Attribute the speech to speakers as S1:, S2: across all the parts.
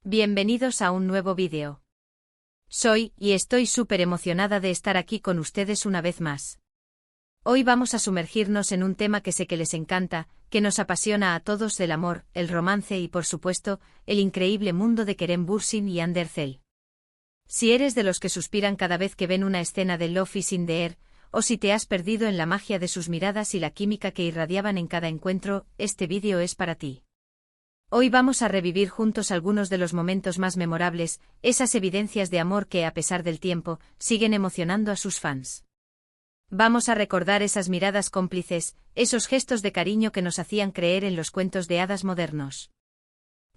S1: Bienvenidos a un nuevo vídeo. Soy, y estoy súper emocionada de estar aquí con ustedes una vez más. Hoy vamos a sumergirnos en un tema que sé que les encanta, que nos apasiona a todos: el amor, el romance y por supuesto, el increíble mundo de Kerem Bürsin y Hande Erçel. Si eres de los que suspiran cada vez que ven una escena de Love is in the Air, o si te has perdido en la magia de sus miradas y la química que irradiaban en cada encuentro, este vídeo es para ti. Hoy vamos a revivir juntos algunos de los momentos más memorables, esas evidencias de amor que, a pesar del tiempo, siguen emocionando a sus fans. Vamos a recordar esas miradas cómplices, esos gestos de cariño que nos hacían creer en los cuentos de hadas modernos.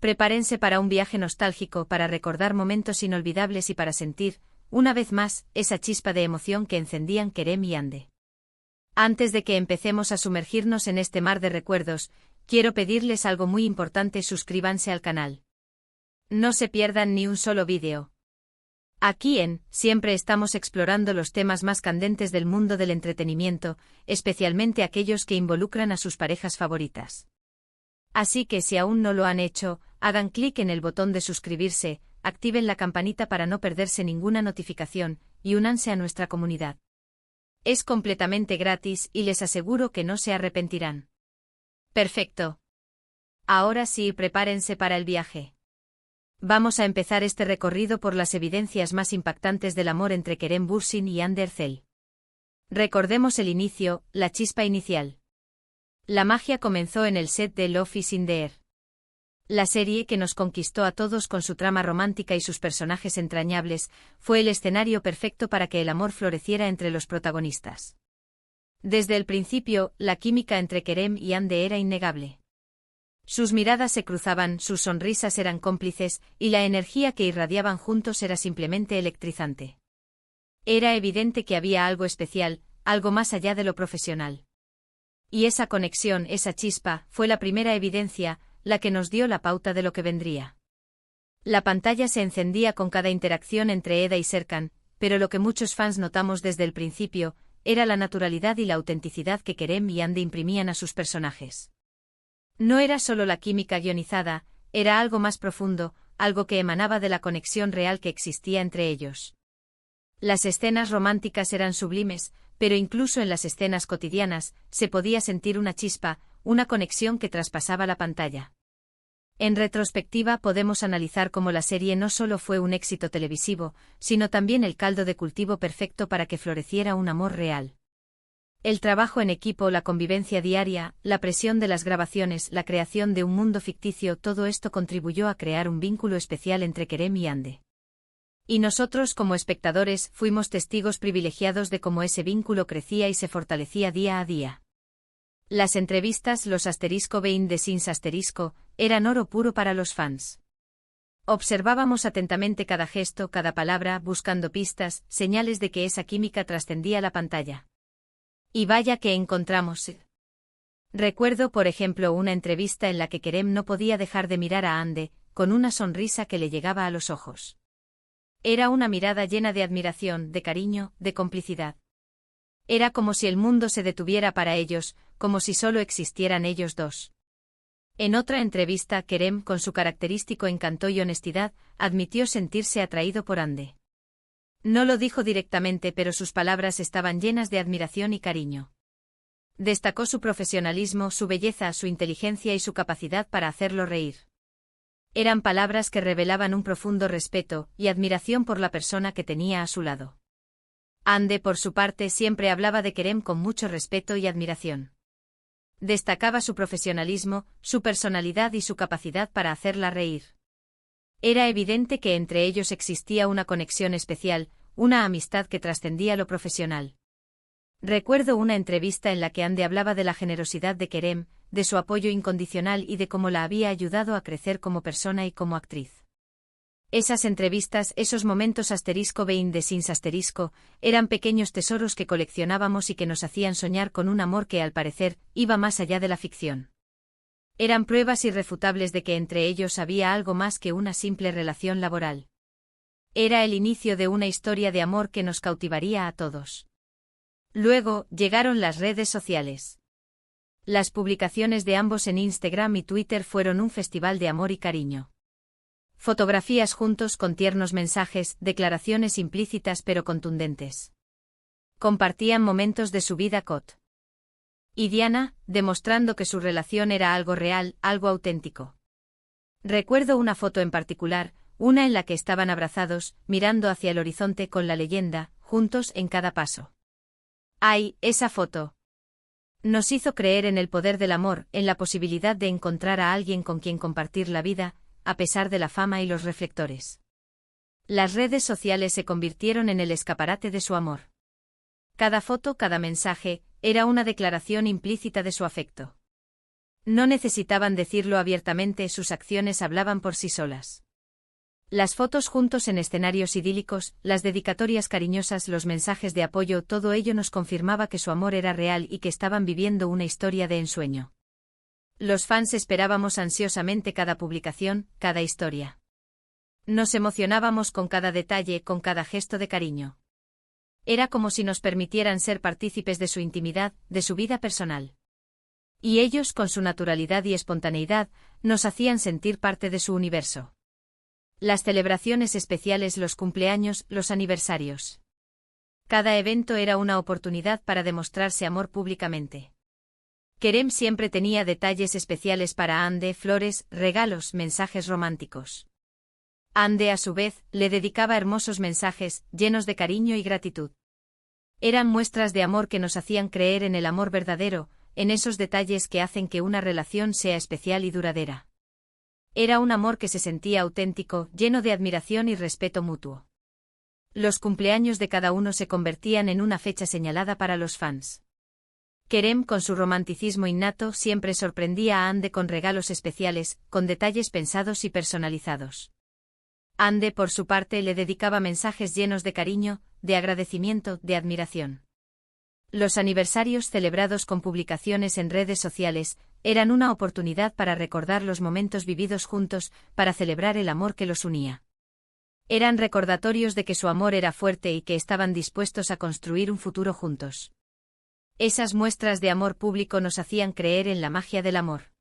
S1: Prepárense para un viaje nostálgico, para recordar momentos inolvidables y para sentir, una vez más, esa chispa de emoción que encendían Kerem y Hande. Antes de que empecemos a sumergirnos en este mar de recuerdos, quiero pedirles algo muy importante: suscríbanse al canal. No se pierdan ni un solo vídeo. Aquí siempre estamos explorando los temas más candentes del mundo del entretenimiento, especialmente aquellos que involucran a sus parejas favoritas. Así que si aún no lo han hecho, hagan clic en el botón de suscribirse, activen la campanita para no perderse ninguna notificación, y únanse a nuestra comunidad. Es completamente gratis y les aseguro que no se arrepentirán. Perfecto. Ahora sí, prepárense para el viaje. Vamos a empezar este recorrido por las evidencias más impactantes del amor entre Kerem Bürsin y Hande Erçel. Recordemos el inicio, la chispa inicial. La magia comenzó en el set de Love is in the Air. La serie que nos conquistó a todos con su trama romántica y sus personajes entrañables, fue el escenario perfecto para que el amor floreciera entre los protagonistas. Desde el principio, la química entre Kerem y Hande era innegable. Sus miradas se cruzaban, sus sonrisas eran cómplices, y la energía que irradiaban juntos era simplemente electrizante. Era evidente que había algo especial, algo más allá de lo profesional. Y esa conexión, esa chispa, fue la primera evidencia, la que nos dio la pauta de lo que vendría. La pantalla se encendía con cada interacción entre Eda y Serkan, pero lo que muchos fans notamos desde el principio, era la naturalidad y la autenticidad que Kerem y Hande imprimían a sus personajes. No era solo la química guionizada, era algo más profundo, algo que emanaba de la conexión real que existía entre ellos. Las escenas románticas eran sublimes, pero incluso en las escenas cotidianas, se podía sentir una chispa, una conexión que traspasaba la pantalla. En retrospectiva podemos analizar cómo la serie no solo fue un éxito televisivo, sino también el caldo de cultivo perfecto para que floreciera un amor real. El trabajo en equipo, la convivencia diaria, la presión de las grabaciones, la creación de un mundo ficticio, todo esto contribuyó a crear un vínculo especial entre Kerem y Hande. Y nosotros como espectadores fuimos testigos privilegiados de cómo ese vínculo crecía y se fortalecía día a día. Las entrevistas, los behind the scenes eran oro puro para los fans. Observábamos atentamente cada gesto, cada palabra, buscando pistas, señales de que esa química trascendía la pantalla. Y vaya que encontramos. Recuerdo, por ejemplo, una entrevista en la que Kerem no podía dejar de mirar a Hande, con una sonrisa que le llegaba a los ojos. Era una mirada llena de admiración, de cariño, de complicidad. Era como si el mundo se detuviera para ellos, como si solo existieran ellos dos. En otra entrevista, Kerem, con su característico encanto y honestidad, admitió sentirse atraído por Hande. No lo dijo directamente, pero sus palabras estaban llenas de admiración y cariño. Destacó su profesionalismo, su belleza, su inteligencia y su capacidad para hacerlo reír. Eran palabras que revelaban un profundo respeto y admiración por la persona que tenía a su lado. Hande, por su parte, siempre hablaba de Kerem con mucho respeto y admiración. Destacaba su profesionalismo, su personalidad y su capacidad para hacerla reír. Era evidente que entre ellos existía una conexión especial, una amistad que trascendía lo profesional. Recuerdo una entrevista en la que Hande hablaba de la generosidad de Kerem, de su apoyo incondicional y de cómo la había ayudado a crecer como persona y como actriz. Esas entrevistas, esos momentos behind the scenes eran pequeños tesoros que coleccionábamos y que nos hacían soñar con un amor que, al parecer, iba más allá de la ficción. Eran pruebas irrefutables de que entre ellos había algo más que una simple relación laboral. Era el inicio de una historia de amor que nos cautivaría a todos. Luego, llegaron las redes sociales. Las publicaciones de ambos en Instagram y Twitter fueron un festival de amor y cariño. Fotografías juntos con tiernos mensajes, declaraciones implícitas pero contundentes. Compartían momentos de su vida Cot y Diana, demostrando que su relación era algo real, algo auténtico. Recuerdo una foto en particular, una en la que estaban abrazados, mirando hacia el horizonte con la leyenda, juntos en cada paso. ¡Ay, esa foto! Nos hizo creer en el poder del amor, en la posibilidad de encontrar a alguien con quien compartir la vida, a pesar de la fama y los reflectores. Las redes sociales se convirtieron en el escaparate de su amor. Cada foto, cada mensaje, era una declaración implícita de su afecto. No necesitaban decirlo abiertamente, sus acciones hablaban por sí solas. Las fotos juntos en escenarios idílicos, las dedicatorias cariñosas, los mensajes de apoyo, todo ello nos confirmaba que su amor era real y que estaban viviendo una historia de ensueño. Los fans esperábamos ansiosamente cada publicación, cada historia. Nos emocionábamos con cada detalle, con cada gesto de cariño. Era como si nos permitieran ser partícipes de su intimidad, de su vida personal. Y ellos, con su naturalidad y espontaneidad, nos hacían sentir parte de su universo. Las celebraciones especiales, los cumpleaños, los aniversarios. Cada evento era una oportunidad para demostrarse amor públicamente. Kerem siempre tenía detalles especiales para Hande, flores, regalos, mensajes románticos. Hande, a su vez, le dedicaba hermosos mensajes, llenos de cariño y gratitud. Eran muestras de amor que nos hacían creer en el amor verdadero, en esos detalles que hacen que una relación sea especial y duradera. Era un amor que se sentía auténtico, lleno de admiración y respeto mutuo. Los cumpleaños de cada uno se convertían en una fecha señalada para los fans. Kerem, con su romanticismo innato, siempre sorprendía a Hande con regalos especiales, con detalles pensados y personalizados. Hande, por su parte, le dedicaba mensajes llenos de cariño, de agradecimiento, de admiración. Los aniversarios celebrados con publicaciones en redes sociales eran una oportunidad para recordar los momentos vividos juntos, para celebrar el amor que los unía. Eran recordatorios de que su amor era fuerte y que estaban dispuestos a construir un futuro juntos. Esas muestras de amor público nos hacían creer en la magia del amor.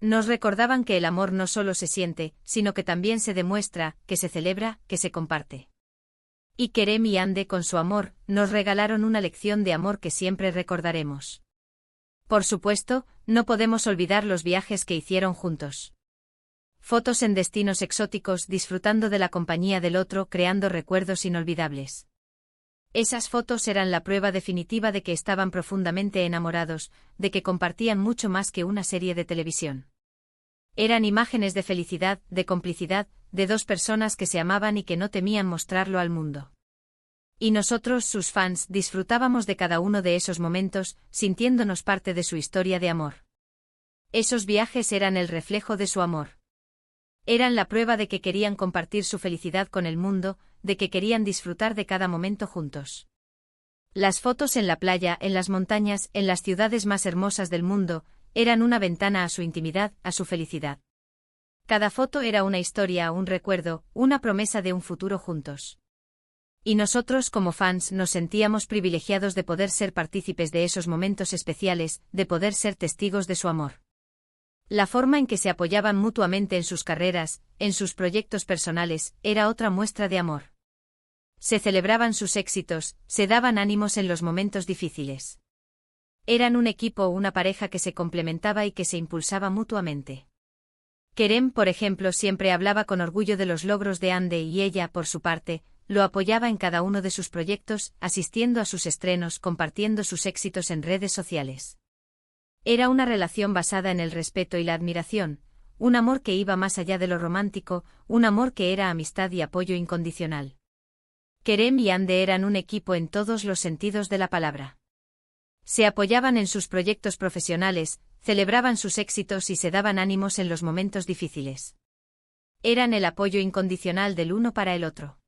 S1: Nos recordaban que el amor no solo se siente, sino que también se demuestra, que se celebra, que se comparte. Y Kerem y Hande, con su amor, nos regalaron una lección de amor que siempre recordaremos. Por supuesto, no podemos olvidar los viajes que hicieron juntos. Fotos en destinos exóticos, disfrutando de la compañía del otro, creando recuerdos inolvidables. Esas fotos eran la prueba definitiva de que estaban profundamente enamorados, de que compartían mucho más que una serie de televisión. Eran imágenes de felicidad, de complicidad, de dos personas que se amaban y que no temían mostrarlo al mundo. Y nosotros, sus fans, disfrutábamos de cada uno de esos momentos, sintiéndonos parte de su historia de amor. Esos viajes eran el reflejo de su amor. Eran la prueba de que querían compartir su felicidad con el mundo, de que querían disfrutar de cada momento juntos. Las fotos en la playa, en las montañas, en las ciudades más hermosas del mundo, eran una ventana a su intimidad, a su felicidad. Cada foto era una historia, un recuerdo, una promesa de un futuro juntos. Y nosotros, como fans, nos sentíamos privilegiados de poder ser partícipes de esos momentos especiales, de poder ser testigos de su amor. La forma en que se apoyaban mutuamente en sus carreras, en sus proyectos personales, era otra muestra de amor. Se celebraban sus éxitos, se daban ánimos en los momentos difíciles. Eran un equipo, una pareja que se complementaba y que se impulsaba mutuamente. Kerem, por ejemplo, siempre hablaba con orgullo de los logros de Hande y ella, por su parte, lo apoyaba en cada uno de sus proyectos, asistiendo a sus estrenos, compartiendo sus éxitos en redes sociales. Era una relación basada en el respeto y la admiración, un amor que iba más allá de lo romántico, un amor que era amistad y apoyo incondicional. Kerem y Hande eran un equipo en todos los sentidos de la palabra. Se apoyaban en sus proyectos profesionales, celebraban sus éxitos y se daban ánimos en los momentos difíciles. Eran el apoyo incondicional del uno para el otro.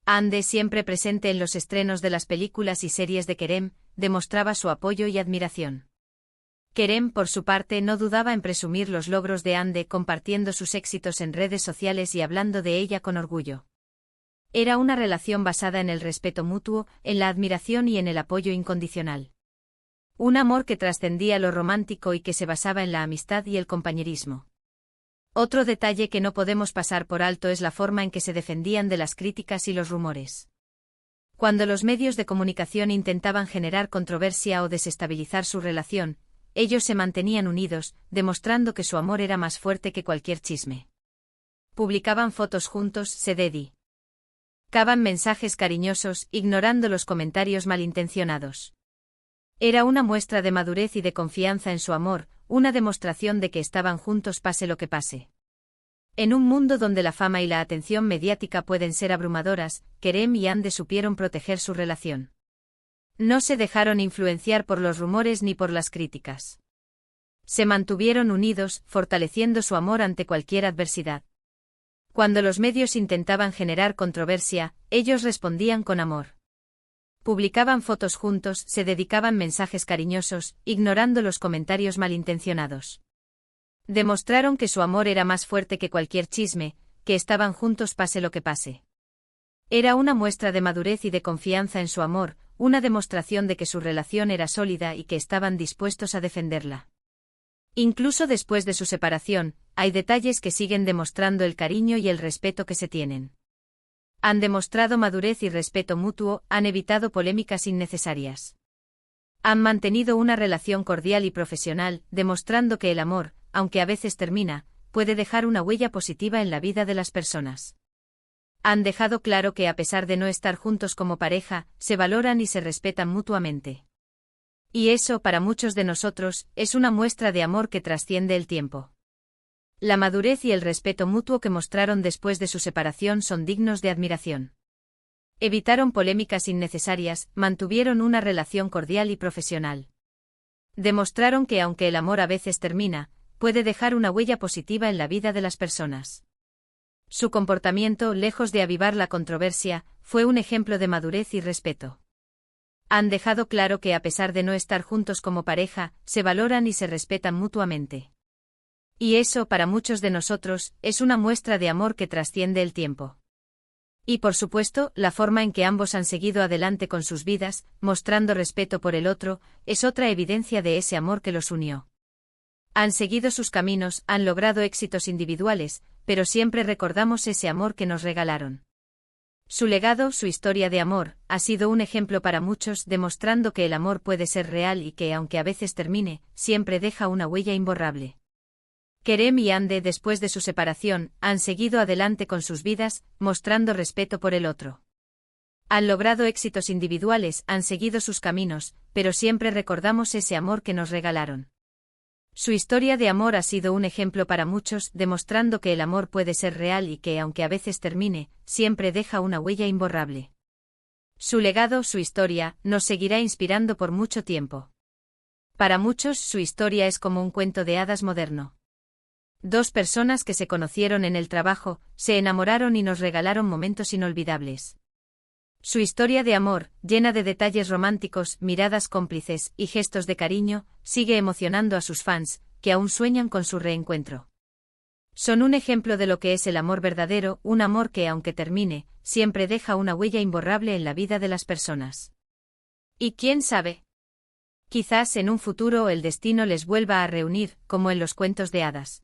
S1: Hande, siempre presente en los estrenos de las películas y series de Kerem, demostraba su apoyo y admiración. Kerem, por su parte, no dudaba en presumir los logros de Hande, compartiendo sus éxitos en redes sociales y hablando de ella con orgullo. Era una relación basada en el respeto mutuo, en la admiración y en el apoyo incondicional. Un amor que trascendía lo romántico y que se basaba en la amistad y el compañerismo. Otro detalle que no podemos pasar por alto es la forma en que se defendían de las críticas y los rumores. Cuando los medios de comunicación intentaban generar controversia o desestabilizar su relación, ellos se mantenían unidos, demostrando que su amor era más fuerte que cualquier chisme. Publicaban fotos juntos, se dedicaban mensajes cariñosos, ignorando los comentarios malintencionados. Era una muestra de madurez y de confianza en su amor, una demostración de que estaban juntos pase lo que pase. En un mundo donde la fama y la atención mediática pueden ser abrumadoras, Kerem y Hande supieron proteger su relación. No se dejaron influenciar por los rumores ni por las críticas. Se mantuvieron unidos, fortaleciendo su amor ante cualquier adversidad. Cuando los medios intentaban generar controversia, ellos respondían con amor. Publicaban fotos juntos, se dedicaban mensajes cariñosos, ignorando los comentarios malintencionados. Demostraron que su amor era más fuerte que cualquier chisme, que estaban juntos pase lo que pase. Era una muestra de madurez y de confianza en su amor, una demostración de que su relación era sólida y que estaban dispuestos a defenderla. Incluso después de su separación, hay detalles que siguen demostrando el cariño y el respeto que se tienen. Han demostrado madurez y respeto mutuo, han evitado polémicas innecesarias. Han mantenido una relación cordial y profesional, demostrando que el amor, aunque a veces termina, puede dejar una huella positiva en la vida de las personas. Han dejado claro que a pesar de no estar juntos como pareja, se valoran y se respetan mutuamente. Y eso, para muchos de nosotros, es una muestra de amor que trasciende el tiempo. La madurez y el respeto mutuo que mostraron después de su separación son dignos de admiración. Evitaron polémicas innecesarias, mantuvieron una relación cordial y profesional. Demostraron que aunque el amor a veces termina, puede dejar una huella positiva en la vida de las personas. Su comportamiento, lejos de avivar la controversia, fue un ejemplo de madurez y respeto. Han dejado claro que a pesar de no estar juntos como pareja, se valoran y se respetan mutuamente. Y eso, para muchos de nosotros, es una muestra de amor que trasciende el tiempo. Y por supuesto, la forma en que ambos han seguido adelante con sus vidas, mostrando respeto por el otro, es otra evidencia de ese amor que los unió. Han seguido sus caminos, han logrado éxitos individuales, pero siempre recordamos ese amor que nos regalaron. Su legado, su historia de amor, ha sido un ejemplo para muchos, demostrando que el amor puede ser real y que, aunque a veces termine, siempre deja una huella imborrable. Kerem y Hande, después de su separación, han seguido adelante con sus vidas, mostrando respeto por el otro. Han logrado éxitos individuales, han seguido sus caminos, pero siempre recordamos ese amor que nos regalaron. Su historia de amor ha sido un ejemplo para muchos, demostrando que el amor puede ser real y que, aunque a veces termine, siempre deja una huella imborrable. Su legado, su historia, nos seguirá inspirando por mucho tiempo. Para muchos, su historia es como un cuento de hadas moderno. Dos personas que se conocieron en el trabajo, se enamoraron y nos regalaron momentos inolvidables. Su historia de amor, llena de detalles románticos, miradas cómplices y gestos de cariño, sigue emocionando a sus fans, que aún sueñan con su reencuentro. Son un ejemplo de lo que es el amor verdadero, un amor que, aunque termine, siempre deja una huella imborrable en la vida de las personas. Y quién sabe, quizás en un futuro el destino les vuelva a reunir, como en los cuentos de hadas.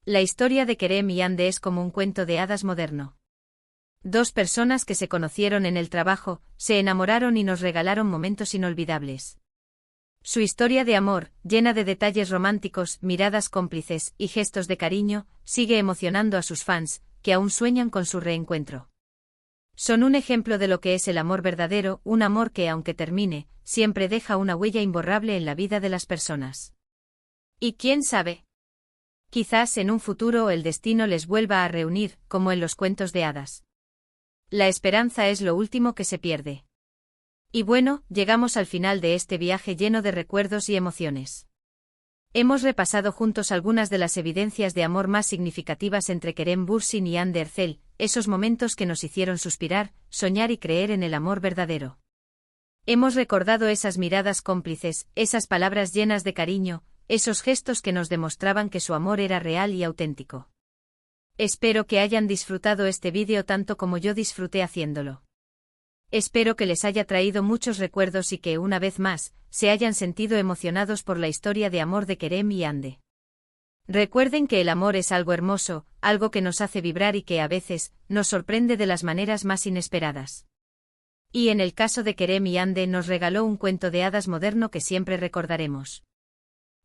S1: La historia de Kerem y Hande es como un cuento de hadas moderno. Dos personas que se conocieron en el trabajo, se enamoraron y nos regalaron momentos inolvidables. Su historia de amor, llena de detalles románticos, miradas cómplices y gestos de cariño, sigue emocionando a sus fans, que aún sueñan con su reencuentro. Son un ejemplo de lo que es el amor verdadero, un amor que, aunque termine, siempre deja una huella imborrable en la vida de las personas. Y quién sabe, quizás en un futuro el destino les vuelva a reunir, como en los cuentos de hadas. La esperanza es lo último que se pierde. Y bueno, llegamos al final de este viaje lleno de recuerdos y emociones. Hemos repasado juntos algunas de las evidencias de amor más significativas entre Kerem Bürsin y Hande Erçel, esos momentos que nos hicieron suspirar, soñar y creer en el amor verdadero. Hemos recordado esas miradas cómplices, esas palabras llenas de cariño, esos gestos que nos demostraban que su amor era real y auténtico. Espero que hayan disfrutado este vídeo tanto como yo disfruté haciéndolo. Espero que les haya traído muchos recuerdos y que, una vez más, se hayan sentido emocionados por la historia de amor de Kerem y Hande. Recuerden que el amor es algo hermoso, algo que nos hace vibrar y que a veces nos sorprende de las maneras más inesperadas. Y en el caso de Kerem y Ande nos regaló un cuento de hadas moderno que siempre recordaremos.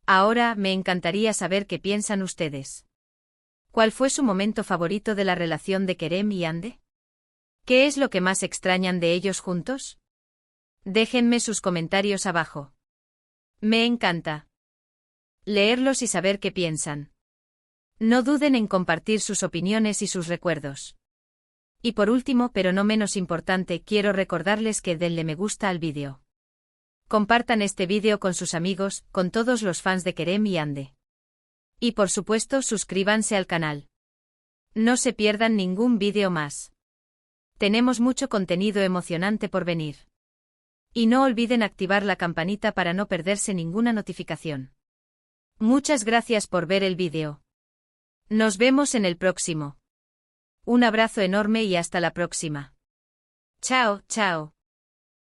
S1: Ahora me encantaría saber qué piensan ustedes. ¿Cuál fue su momento favorito de la relación de Kerem y Ande? ¿Qué es lo que más extrañan de ellos juntos? Déjenme sus comentarios abajo. Me encanta leerlos y saber qué piensan. No duden en compartir sus opiniones y sus recuerdos. Y por último, pero no menos importante, quiero recordarles que denle me gusta al vídeo. Compartan este vídeo con sus amigos, con todos los fans de Kerem y Ande. Y por supuesto, suscríbanse al canal. No se pierdan ningún vídeo más. Tenemos mucho contenido emocionante por venir. Y no olviden activar la campanita para no perderse ninguna notificación. Muchas gracias por ver el vídeo. Nos vemos en el próximo. Un abrazo enorme y hasta la próxima. Chao, chao.